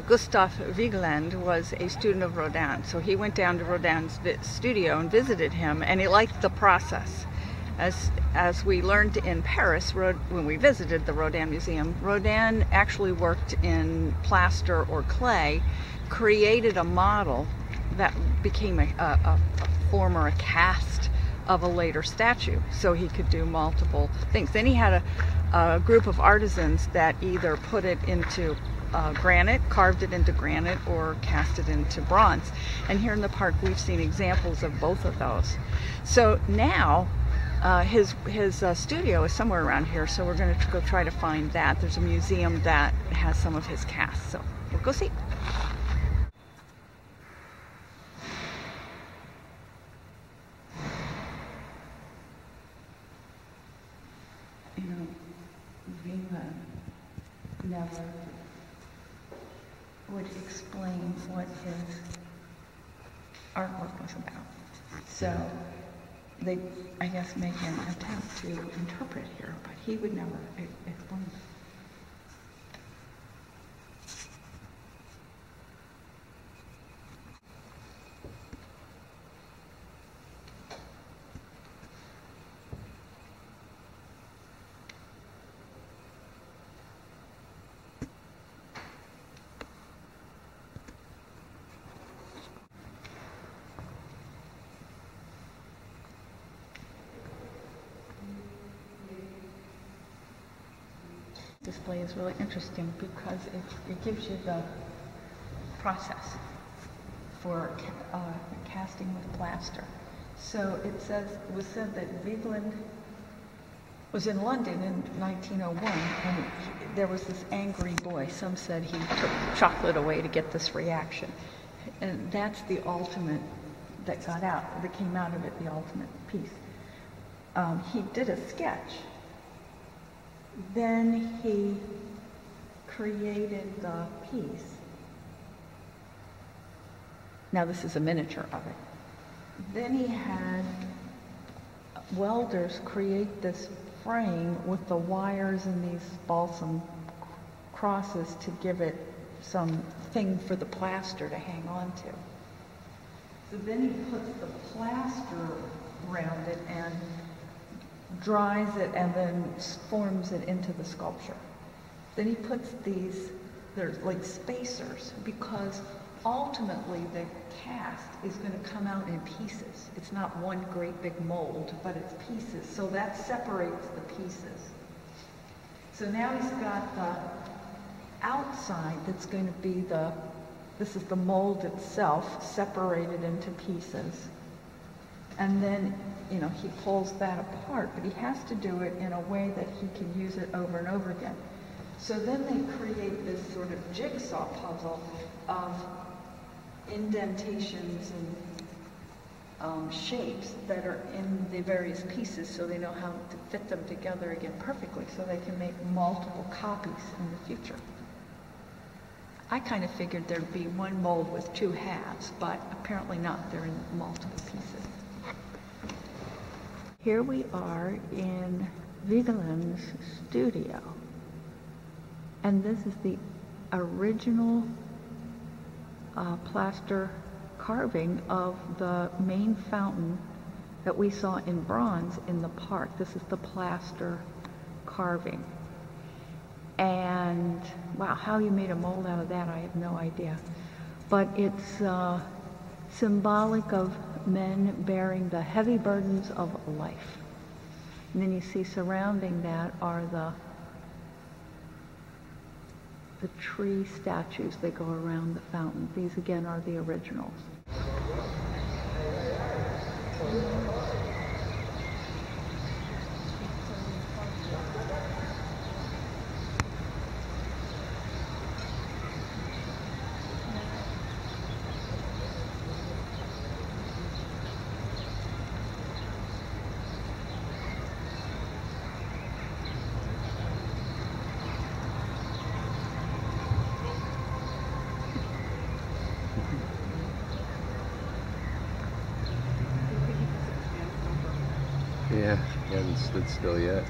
Gustav Vigeland was a student of Rodin, so he went down to Rodin's studio and visited him, and he liked the process. As we learned in Paris when we visited the Vigeland Museum, Rodin actually worked in plaster or clay, created a model that became a form or a cast of a later statue, so he could do multiple things. Then he had a group of artisans that either put it into granite, carved it into granite, or cast it into bronze. And here in the park we've seen examples of both of those. So now his studio is somewhere around here, so we're going to go try to find that. There's a museum that has some of his casts, so we'll go see. You know, Vigeland never would explain what his artwork was about. So they, I guess, make an attempt to interpret here, but he would never explain it. Display is really interesting because it gives you the process for casting with plaster. So it was said that Vigeland was in London in 1901, and there was this angry boy. Some said he took chocolate away to get this reaction, and that's the ultimate that came out of it, the ultimate piece. He did a sketch. Then he created the piece. Now this is a miniature of it. Then he had welders create this frame with the wires and these balsam crosses to give it some thing for the plaster to hang on to. So then he puts the plaster around it and dries it and then forms it into the sculpture. Then he puts these, they're like spacers, because ultimately the cast is going to come out in pieces. It's not one great big mold, but it's pieces. So that separates the pieces. So now he's got the outside that's going to be this is the mold itself separated into pieces. And then, you know, he pulls that apart, but he has to do it in a way that he can use it over and over again. So then they create this sort of jigsaw puzzle of indentations and shapes that are in the various pieces, so they know how to fit them together again perfectly, so they can make multiple copies in the future. I kind of figured there'd be one mold with two halves, but apparently not. They're in multiple pieces. Here we are in Vigeland's studio, and this is the original plaster carving of the main fountain that we saw in bronze in the park. This is the plaster carving. And wow, how you made a mold out of that, I have no idea. But it's symbolic of men bearing the heavy burdens of life. And then you see surrounding that are the tree statues that go around the fountain. These again are the originals. Yeah, he hasn't stood still yet.